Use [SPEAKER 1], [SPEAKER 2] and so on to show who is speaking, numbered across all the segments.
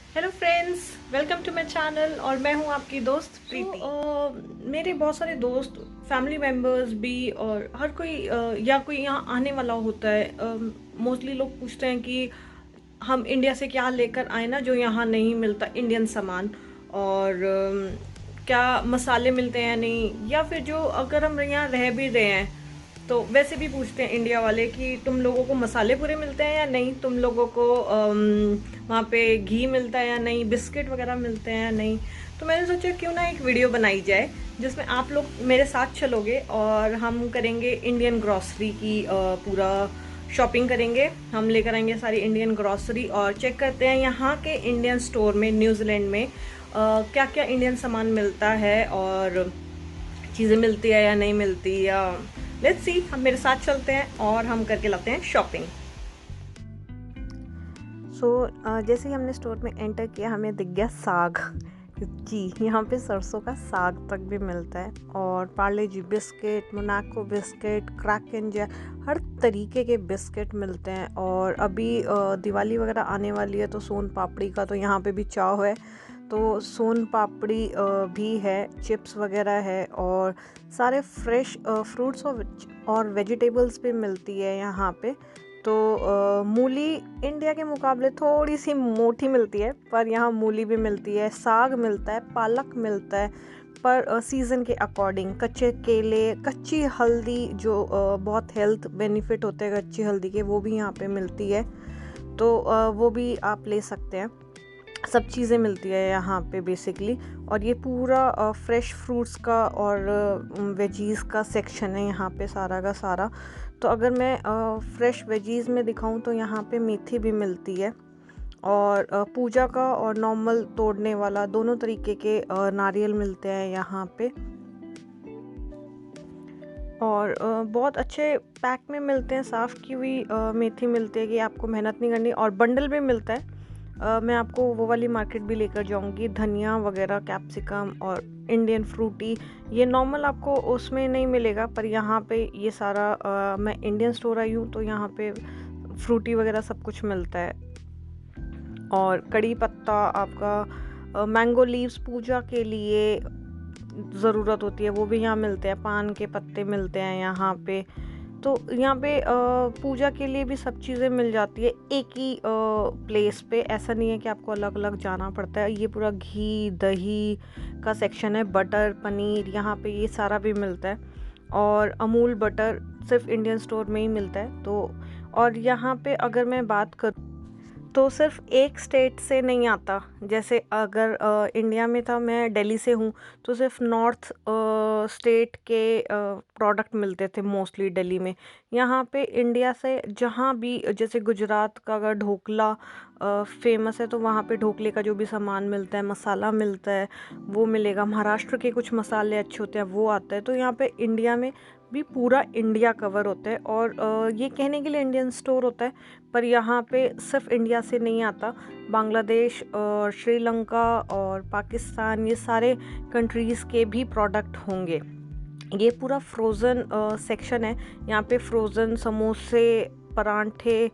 [SPEAKER 1] Hello friends, welcome to my channel. और मैं हूं आपकी दोस्त प्रीति। मेरे बहुत सारे दोस्त, फैमिली मेम्बर्स भी, और हर कोई या कोई यहाँ आने वाला होता है। मोस्टली लोग पूछते हैं कि हम इंडिया से क्या लेकर आए ना जो यहाँ नहीं मिलता, इंडियन सामान। और क्या मसाले मिलते हैं या नहीं, या फिर जो अगर हम यहाँ रह भी रहे हैं तो वैसे भी पूछते हैं इंडिया वाले कि तुम लोगों को मसाले पूरे मिलते हैं या नहीं, तुम लोगों को वहाँ पे घी मिलता है या नहीं, बिस्किट वगैरह मिलते हैं या नहीं। तो मैंने सोचा क्यों ना एक वीडियो बनाई जाए जिसमें आप लोग मेरे साथ चलोगे और हम करेंगे इंडियन ग्रॉसरी की पूरा शॉपिंग करेंगे। हम लेकर आएंगे सारी इंडियन ग्रॉसरी और चेक करते हैं यहाँ के इंडियन स्टोर में, न्यूजीलैंड में क्या क्या इंडियन सामान मिलता है और चीज़ें मिलती है या नहीं मिलती। या लेट्स सी, हम मेरे साथ चलते हैं और हम करके लाते हैं शॉपिंग। जैसे ही हमने स्टोर में एंटर किया हमें दिख गया साग। जी, यहाँ पे सरसों का साग तक भी मिलता है, और Parle G biscuit, Monaco biscuit, Krackjack, हर तरीके के बिस्किट मिलते हैं। और अभी दिवाली वगैरह आने वाली है तो सोन पापड़ी का तो यहाँ पे भी चाव है, तो सोन पापड़ी भी है, चिप्स वगैरह है, और सारे फ्रेश फ्रूट्स और वेजिटेबल्स भी मिलती है यहाँ पे। तो मूली इंडिया के मुकाबले थोड़ी सी मोटी मिलती है, पर यहाँ मूली भी मिलती है, साग मिलता है, पालक मिलता है, पर सीज़न के अकॉर्डिंग। कच्चे केले, कच्ची हल्दी जो बहुत हेल्थ बेनिफिट होते हैं कच्ची हल्दी के, वो भी यहाँ पे मिलती है, तो वो भी आप ले सकते हैं। सब चीज़ें मिलती है यहाँ पे बेसिकली। और ये पूरा फ्रेश फ्रूट्स का और वेजीज़ का सेक्शन है यहाँ पे सारा का सारा। तो अगर मैं फ्रेश वेजीज़ में दिखाऊं तो यहाँ पे मेथी भी मिलती है, और पूजा का और नॉर्मल तोड़ने वाला दोनों तरीके के नारियल मिलते हैं यहाँ पे। और बहुत अच्छे पैक में मिलते हैं, साफ़ की हुई मेथी मिलती है कि आपको मेहनत नहीं करनी, और बंडल भी मिलता है। मैं आपको वो वाली मार्केट भी लेकर जाऊंगी। धनिया वगैरह, कैप्सिकम और इंडियन फ्रूटी, ये नॉर्मल आपको उसमें नहीं मिलेगा, पर यहाँ पे ये सारा मैं इंडियन स्टोर आई हूँ तो यहाँ पे फ्रूटी वगैरह सब कुछ मिलता है। और कड़ी पत्ता आपका, मैंगो लीव्स पूजा के लिए ज़रूरत होती है, वो भी यहाँ मिलते हैं। पान के पत्ते मिलते हैं यहाँ पे। तो यहाँ पे पूजा के लिए भी सब चीज़ें मिल जाती है एक ही प्लेस पे। ऐसा नहीं है कि आपको अलग अलग जाना पड़ता है। ये पूरा घी दही का सेक्शन है, बटर पनीर यहाँ पे ये सारा भी मिलता है। और अमूल बटर सिर्फ इंडियन स्टोर में ही मिलता है। तो और यहाँ पे अगर मैं बात करूँ तो सिर्फ एक स्टेट से नहीं आता। जैसे अगर इंडिया में था, मैं दिल्ली से हूँ, तो सिर्फ नॉर्थ स्टेट के प्रोडक्ट मिलते थे मोस्टली दिल्ली में। यहाँ पे इंडिया से जहाँ भी, जैसे गुजरात का अगर ढोकला फेमस है तो वहाँ पे ढोकले का जो भी सामान मिलता है, मसाला मिलता है, वो मिलेगा। महाराष्ट्र के कुछ मसाले अच्छे होते हैं, वो आता है। तो यहाँ पे इंडिया में भी पूरा इंडिया कवर होता है। और ये कहने के लिए इंडियन स्टोर होता है, पर यहाँ पे सिर्फ इंडिया से नहीं आता, बांग्लादेश और श्रीलंका और पाकिस्तान, ये सारे कंट्रीज़ के भी प्रोडक्ट होंगे। ये पूरा फ्रोज़न सेक्शन है। यहाँ पे फ्रोज़न समोसे, परांठे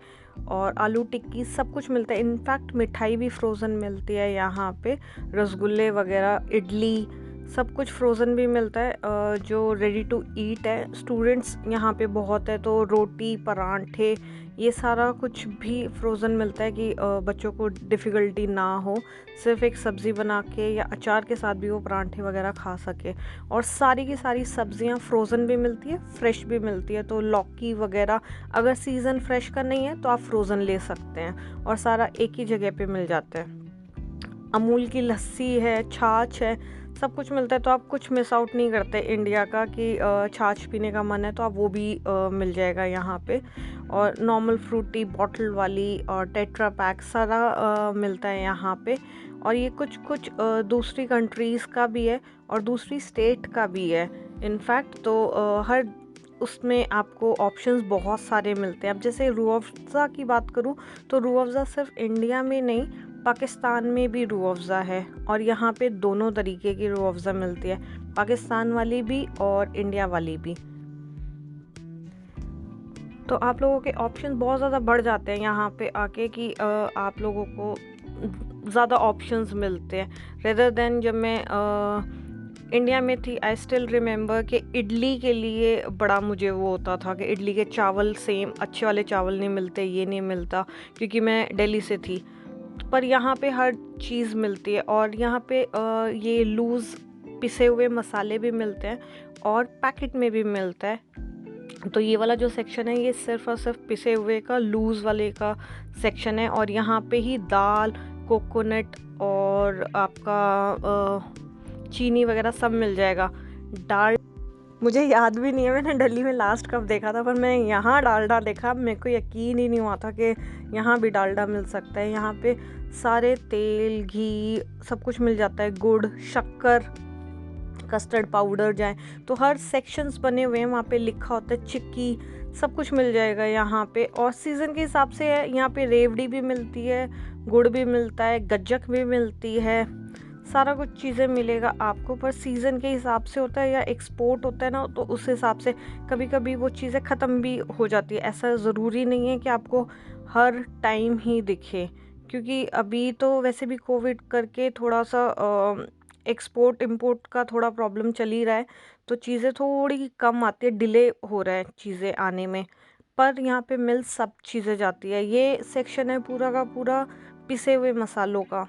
[SPEAKER 1] और आलू टिक्की सब कुछ मिलता है। इनफैक्ट मिठाई भी फ्रोज़न मिलती है यहाँ पे, रसगुल्ले वगैरह, इडली, सब कुछ फ्रोज़न भी मिलता है जो रेडी टू ईट है। स्टूडेंट्स यहाँ पे बहुत है, तो रोटी, परांठे, ये सारा कुछ भी फ्रोज़न मिलता है कि बच्चों को डिफ़िकल्टी ना हो, सिर्फ एक सब्ज़ी बना के या अचार के साथ भी वो परांठे वगैरह खा सके। और सारी की सारी सब्ज़ियाँ फ्रोज़न भी मिलती है, फ्रेश भी मिलती है। तो लौकी वगैरह अगर सीज़न फ्रेश का नहीं है तो आप फ्रोज़न ले सकते हैं, और सारा एक ही जगह पे मिल जाता है। अमूल की लस्सी है, छाछ है, सब कुछ मिलता है। तो आप कुछ मिस आउट नहीं करते इंडिया का कि छाछ पीने का मन है तो आप वो भी मिल जाएगा यहाँ पे। और नॉर्मल फ्रूटी बॉटल वाली और टेट्रा पैक सारा मिलता है यहाँ पे। और ये कुछ कुछ दूसरी कंट्रीज़ का भी है और दूसरी स्टेट का भी है इनफैक्ट। तो हर उसमें आपको ऑप्शंस बहुत सारे मिलते हैं। अब जैसे रूह अफ़ज़ा की बात करूँ तो रूह अफ़ज़ा सिर्फ इंडिया में नहीं, पाकिस्तान में भी रूह अफ़ज़ा है, और यहाँ पे दोनों तरीके की रूह अफ़ज़ा मिलती है, पाकिस्तान वाली भी और इंडिया वाली भी। तो आप लोगों के ऑप्शन बहुत ज़्यादा बढ़ जाते हैं यहाँ पे आके कि आप लोगों को ज़्यादा ऑप्शंस मिलते हैं रेदर देन जब मैं इंडिया में थी। आई स्टिल रिमेंबर कि इडली के लिए बड़ा मुझे वो होता था कि इडली के चावल सेम अच्छे वाले चावल नहीं मिलते, ये नहीं मिलता, क्योंकि मैं दिल्ली से थी। पर यहाँ पे हर चीज़ मिलती है और यहाँ पे ये लूज़ पिसे हुए मसाले भी मिलते हैं और पैकेट में भी मिलता है। तो ये वाला जो सेक्शन है ये सिर्फ और सिर्फ पिसे हुए का लूज़ वाले का सेक्शन है। और यहाँ पे ही दाल, कोकोनट और आपका चीनी वगैरह सब मिल जाएगा। डाल मुझे याद भी नहीं है मैंने दिल्ली में लास्ट कब देखा था, पर मैं यहाँ डालडा देखा। मेरे को यकीन ही नहीं हुआ था कि यहाँ भी डालडा मिल सकता है। यहाँ पे सारे तेल, घी सब कुछ मिल जाता है, गुड़, शक्कर, कस्टर्ड पाउडर जाए तो हर सेक्शंस बने हुए हैं, वहाँ पे लिखा होता है चिक्की, सब कुछ मिल जाएगा यहाँ पे। और सीज़न के हिसाब से है, यहाँ पे रेवड़ी भी मिलती है, गुड़ भी मिलता है, गज्जक भी मिलती है, सारा कुछ चीज़ें मिलेगा आपको। पर सीज़न के हिसाब से होता है या एक्सपोर्ट होता है ना, तो उस हिसाब से कभी कभी वो चीज़ें ख़त्म भी हो जाती है। ऐसा ज़रूरी नहीं है कि आपको हर टाइम ही दिखे, क्योंकि अभी तो वैसे भी कोविड करके थोड़ा सा एक्सपोर्ट इंपोर्ट का थोड़ा प्रॉब्लम चल ही रहा है, तो चीज़ें थोड़ी कम आती है, डिले हो रहा है चीज़ें आने में। पर यहाँ पे मिल सब चीज़ें जाती है। ये सेक्शन है पूरा का पूरा पिसे हुए मसालों का।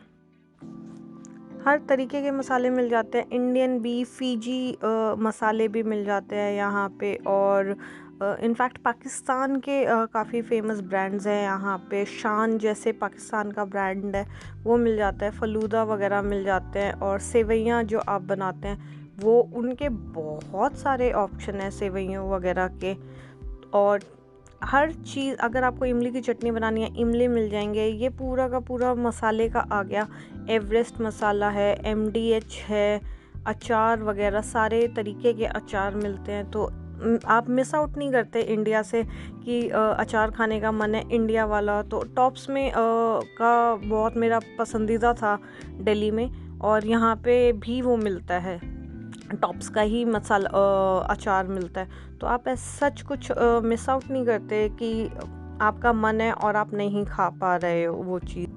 [SPEAKER 1] हर तरीके के मसाले मिल जाते हैं, इंडियन भी, फीजी मसाले भी मिल जाते हैं यहाँ पे। और इनफैक्ट पाकिस्तान के काफ़ी फेमस ब्रांड्स हैं यहाँ पे। शान जैसे पाकिस्तान का ब्रांड है वो मिल जाता है, फलूदा वगैरह मिल जाते हैं। और सेवइयाँ जो आप बनाते हैं वो उनके बहुत सारे ऑप्शन हैं सेवइयों वगैरह के। और हर चीज़, अगर आपको इमली की चटनी बनानी है इमली मिल जाएंगे। ये पूरा का पूरा मसाले का आ गया। एवरेस्ट मसाला है, MDH है, अचार वगैरह सारे तरीके के अचार मिलते हैं। तो आप मिस आउट नहीं करते इंडिया से कि अचार खाने का मन है इंडिया वाला। तो टॉप्स में का बहुत मेरा पसंदीदा था दिल्ली में, और यहाँ पे भी वो मिलता है, टॉप्स का ही मसाला अचार मिलता है। तो आप ऐसा सच कुछ मिस आउट नहीं करते कि आपका मन है और आप नहीं खा पा रहे हो वो चीज़।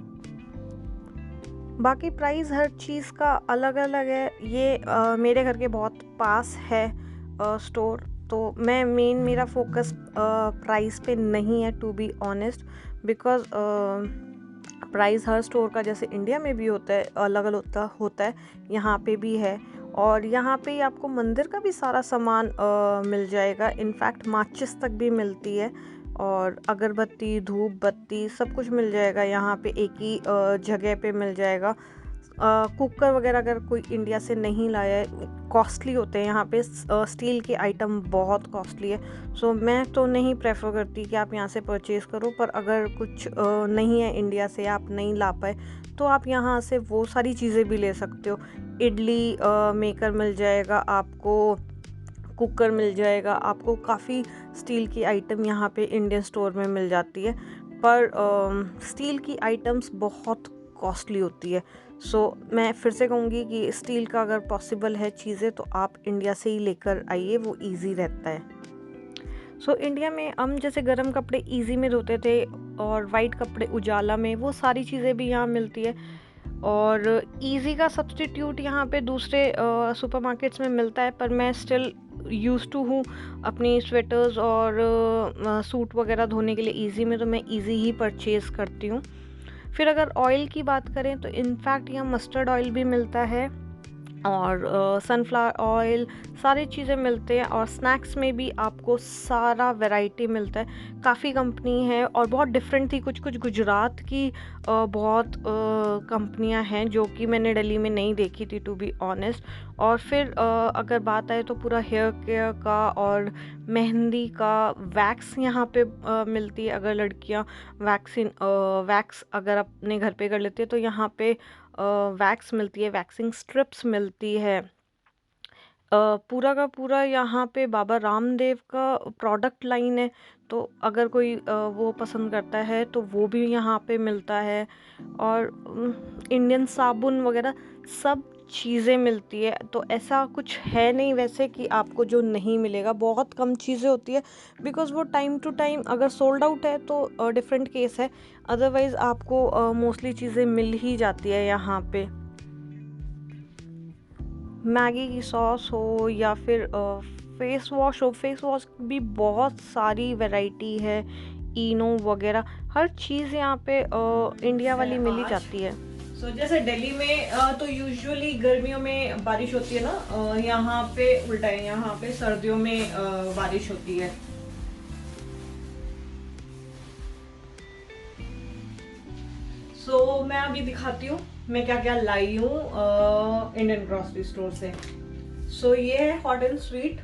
[SPEAKER 1] बाकी प्राइस हर चीज़ का अलग अलग है। ये मेरे घर के बहुत पास है स्टोर, तो मेरा फोकस प्राइस पे नहीं है, to be honest. Because price हर स्टोर का जैसे इंडिया में भी होता है अलग अलग होता है, यहाँ पे भी है। और यहाँ पे ही आपको मंदिर का भी सारा सामान मिल जाएगा। इनफैक्ट माचिस तक भी मिलती है, और अगरबत्ती, धूप बत्ती सब कुछ मिल जाएगा यहाँ पे एक ही जगह पे मिल जाएगा। कुकर वगैरह अगर कोई इंडिया से नहीं लाया है, कॉस्टली होते हैं यहाँ पे, स्टील के आइटम बहुत कॉस्टली है। सो मैं तो नहीं प्रेफर करती कि आप यहाँ से परचेज़ करो। पर अगर कुछ नहीं है इंडिया से, आप नहीं ला पाए, तो आप यहाँ से वो सारी चीज़ें भी ले सकते हो। इडली मेकर मिल जाएगा आपको, कुकर मिल जाएगा आपको, काफ़ी स्टील की आइटम यहाँ पे इंडियन स्टोर में मिल जाती है। पर स्टील की आइटम्स बहुत कॉस्टली होती है। सो मैं फिर से कहूँगी कि स्टील का अगर पॉसिबल है चीज़ें तो आप इंडिया से ही लेकर आइए, वो इजी रहता है। सो इंडिया में हम जैसे गर्म कपड़े इजी में धोते थे और वाइट कपड़े उजाला में, वो सारी चीज़ें भी यहाँ मिलती है। और इजी का सब्स्टिट्यूट यहाँ पे दूसरे सुपरमार्केट्स में मिलता है, पर मैं स्टिल यूज़ टू हूँ अपनी स्वेटर्स और सूट वगैरह धोने के लिए इजी में, तो मैं इजी ही परचेज़ करती हूँ। फिर अगर ऑयल की बात करें तो इनफैक्ट यहाँ मस्टर्ड ऑयल भी मिलता है और सनफ्लावर ऑयल, सारी चीज़ें मिलते हैं। और स्नैक्स में भी आपको सारा वैरायटी मिलता है। काफ़ी कंपनी है और बहुत डिफरेंट थी, कुछ कुछ गुजरात की बहुत कंपनियां हैं जो कि मैंने दिल्ली में नहीं देखी थी, टू बी ऑनेस्ट। और फिर अगर बात आए तो पूरा हेयर केयर का और मेहंदी का वैक्स यहाँ पे मिलती है। अगर लड़कियाँ वैक्स अगर अपने घर पे कर लेती है तो यहाँ पे वैक्स मिलती है, वैक्सिंग स्ट्रिप्स मिलती है। पूरा का पूरा यहाँ पे बाबा रामदेव का प्रोडक्ट लाइन है, तो अगर कोई वो पसंद करता है तो वो भी यहाँ पे मिलता है। और इंडियन साबुन वगैरह सब चीज़ें मिलती है, तो ऐसा कुछ है नहीं वैसे कि आपको जो नहीं मिलेगा। बहुत कम चीज़ें होती है, बिकॉज़ वो टाइम टू टाइम अगर सोल्ड आउट है तो डिफरेंट केस है, अदरवाइज़ आपको मोस्टली चीज़ें मिल ही जाती है यहाँ पे। मैगी की सॉस हो या फिर फेस वॉश हो, फेस वॉश भी बहुत सारी वैरायटी है, इनो वगैरह हर चीज़ यहाँ पे इंडिया वाली मिल ही जाती है। जैसे दिल्ली में तो यूजुअली गर्मियों में बारिश होती है ना, यहाँ पे उल्टा है, यहाँ पे सर्दियों में बारिश होती है। मैं अभी दिखाती हूँ मैं क्या क्या लाई हूँ इंडियन ग्रोसरी स्टोर से। ये है hot and sweet.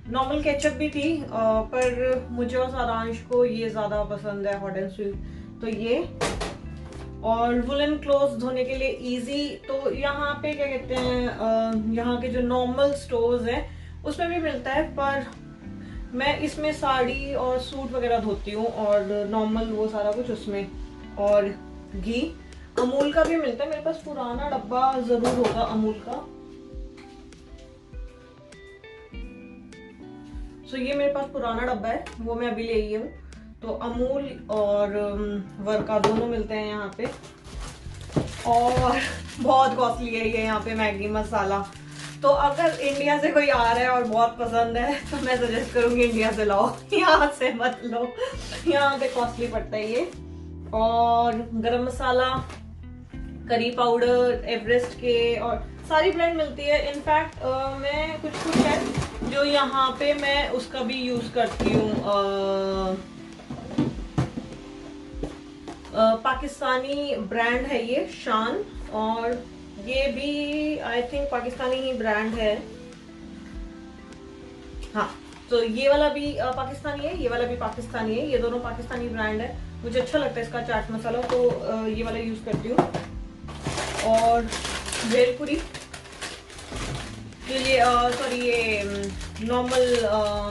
[SPEAKER 1] Normal ketchup भी थी, पर मुझे और सारांश को ये ज्यादा पसंद है हॉट एंड स्वीट। तो ये और वुलन क्लोथ्स धोने के लिए इजी। तो यहाँ पे क्या कहते हैं, यहाँ के जो नॉर्मल स्टोर्स हैं उसमें भी मिलता है, पर मैं इसमें साड़ी और सूट वगैरह धोती हूँ और नॉर्मल वो सारा कुछ उसमें। और घी अमूल का भी मिलता है, मेरे पास पुराना डब्बा जरूर होगा अमूल का। ये मेरे पास पुराना डब्बा है, वो मैं अभी ले आई हूँ। तो अमूल और वर्का दोनों मिलते हैं यहाँ पे। और बहुत कॉस्टली है ये यहाँ पे मैगी मसाला। तो अगर इंडिया से कोई आ रहा है और बहुत पसंद है तो मैं सजेस्ट करूंगी इंडिया से लाओ, यहाँ से मत लो, यहाँ पे कॉस्टली पड़ता है ये। और गरम मसाला, करी पाउडर एवरेस्ट के और सारी ब्रांड मिलती है। इनफैक्ट मैं कुछ है जो यहाँ पे मैं उसका भी यूज करती हूँ, पाकिस्तानी ब्रांड है ये शान, और ये भी I think Pakistani he brand है। हाँ, तो ये वाला भी पाकिस्तानी है, ये वाला भी पाकिस्तानी है, ये दोनों पाकिस्तानी ब्रांड है। मुझे अच्छा लगता है इसका चाट मसाला, तो ये वाला यूज करती हूँ। और भेलपुरी के लिए सॉरी ये नॉर्मल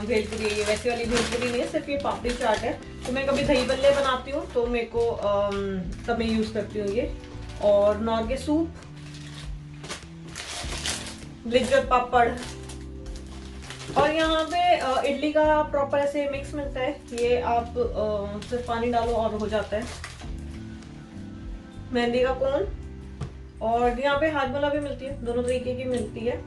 [SPEAKER 1] भेलपुरी है, ये वैसे वाली भेलपुरी नहीं है, सिर्फ ये पापड़ी चाट है। तो मैं कभी दही बल्ले बनाती हूँ तो मेरे को तब मैं यूज करती हूँ ये। और नॉर्गे सूप, लिज्जत पापड़। और यहाँ पे इडली का प्रॉपर ऐसे मिक्स मिलता है, ये आप सिर्फ पानी डालो और हो जाता है। मेहंदी का कोन, और यहाँ पे हाजमोला भी मिलती है, दोनों तरीके की मिलती है।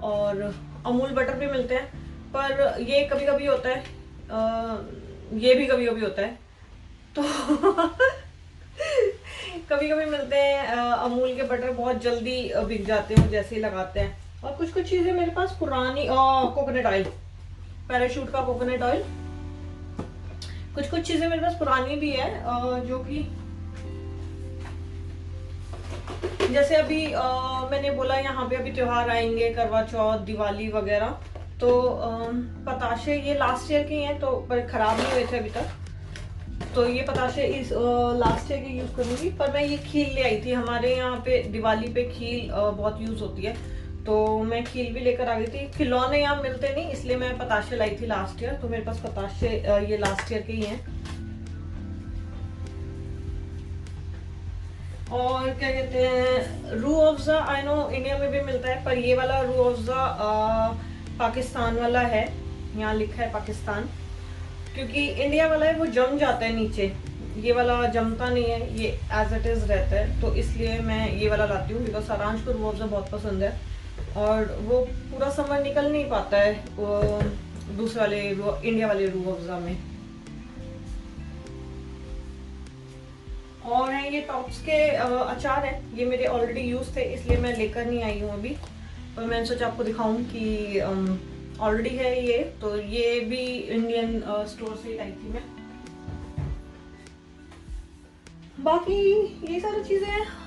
[SPEAKER 1] और अमूल बटर भी मिलते हैं, पर ये कभी कभी होता है, ये भी कभी कभी होता है। तो कभी कभी मिलते हैं अमूल के बटर, बहुत जल्दी बिक जाते हैं जैसे ही लगाते हैं। और कुछ कुछ चीजें मेरे पास पुरानी, कोकोनट ऑयल, पैराशूट का कोकोनट ऑयल। कुछ कुछ चीजें मेरे पास पुरानी भी है, जो कि जैसे अभी मैंने बोला यहाँ पे अभी त्योहार आएंगे, करवा चौथ, दिवाली वगैरह। तो पताशे ये लास्ट ईयर के हैं, तो पर खराब नहीं हुए थे अभी तक। तो ये पताशे इस लास्ट ईयर के यूज करूंगी। पर मैं ये खील ले आई थी, हमारे यहाँ पे दिवाली पे खील बहुत यूज होती है, तो मैं खील भी लेकर आ गई थी। खिलौने यहाँ मिलते नहीं, इसलिए मैं पताशे लाई थी लास्ट ईयर। तो मेरे पास पताशे ये लास्ट ईयर के ही हैं। और क्या कहते हैं, रू अफ़ज़ा, आई नो इंडिया में भी मिलता है, पर ये वाला रू अफ़ज़ा पाकिस्तान वाला है, यहाँ लिखा है पाकिस्तान, क्योंकि इंडिया वाला है वो जम जाता है नीचे, ये वाला जमता नहीं है, ये एज इट इज रहता है। तो इसलिए मैं ये वाला लाती हूँ, बिकॉज सारांश को रू अफ़ज़ा बहुत पसंद है और वो पूरा समर निकल नहीं पाता है वो दूसरे वाले इंडिया वाले रू अफ़ज़ा में। और है ये टॉप्स के अचार है, ये मेरे ऑलरेडी यूज थे, इसलिए मैं लेकर नहीं आई हूँ अभी, पर मैंने सोचा आपको दिखाऊं कि ऑलरेडी है ये। तो ये भी इंडियन स्टोर से लाई थी मैं। बाकी ये सारी चीजें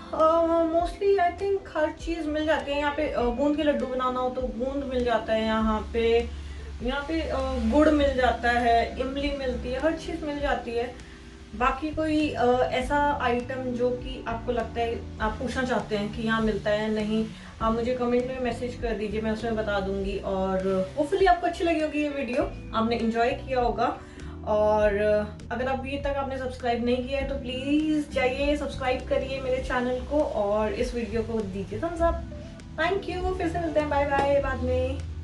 [SPEAKER 1] मोस्टली आई थिंक हर चीज मिल जाती है यहाँ पे। गूंद के लड्डू बनाना हो तो गूंद मिल जाता है यहाँ पे, गुड़ मिल जाता है, इमली मिलती है, हर चीज मिल जाती है। बाकी कोई ऐसा आइटम जो कि आपको लगता है, आप पूछना चाहते हैं कि यहाँ मिलता है नहीं, आप मुझे कमेंट में मैसेज कर दीजिए, मैं उसमें बता दूंगी। और होपफुली आपको अच्छी लगी होगी ये वीडियो, आपने एंजॉय किया होगा। और अगर अभी तक आपने सब्सक्राइब नहीं किया है तो प्लीज़ जाइए सब्सक्राइब करिए मेरे चैनल को और इस वीडियो को दीजिए थम्स अप। थैंक यू, फिर से मिलते हैं, बाय बाय बाद में।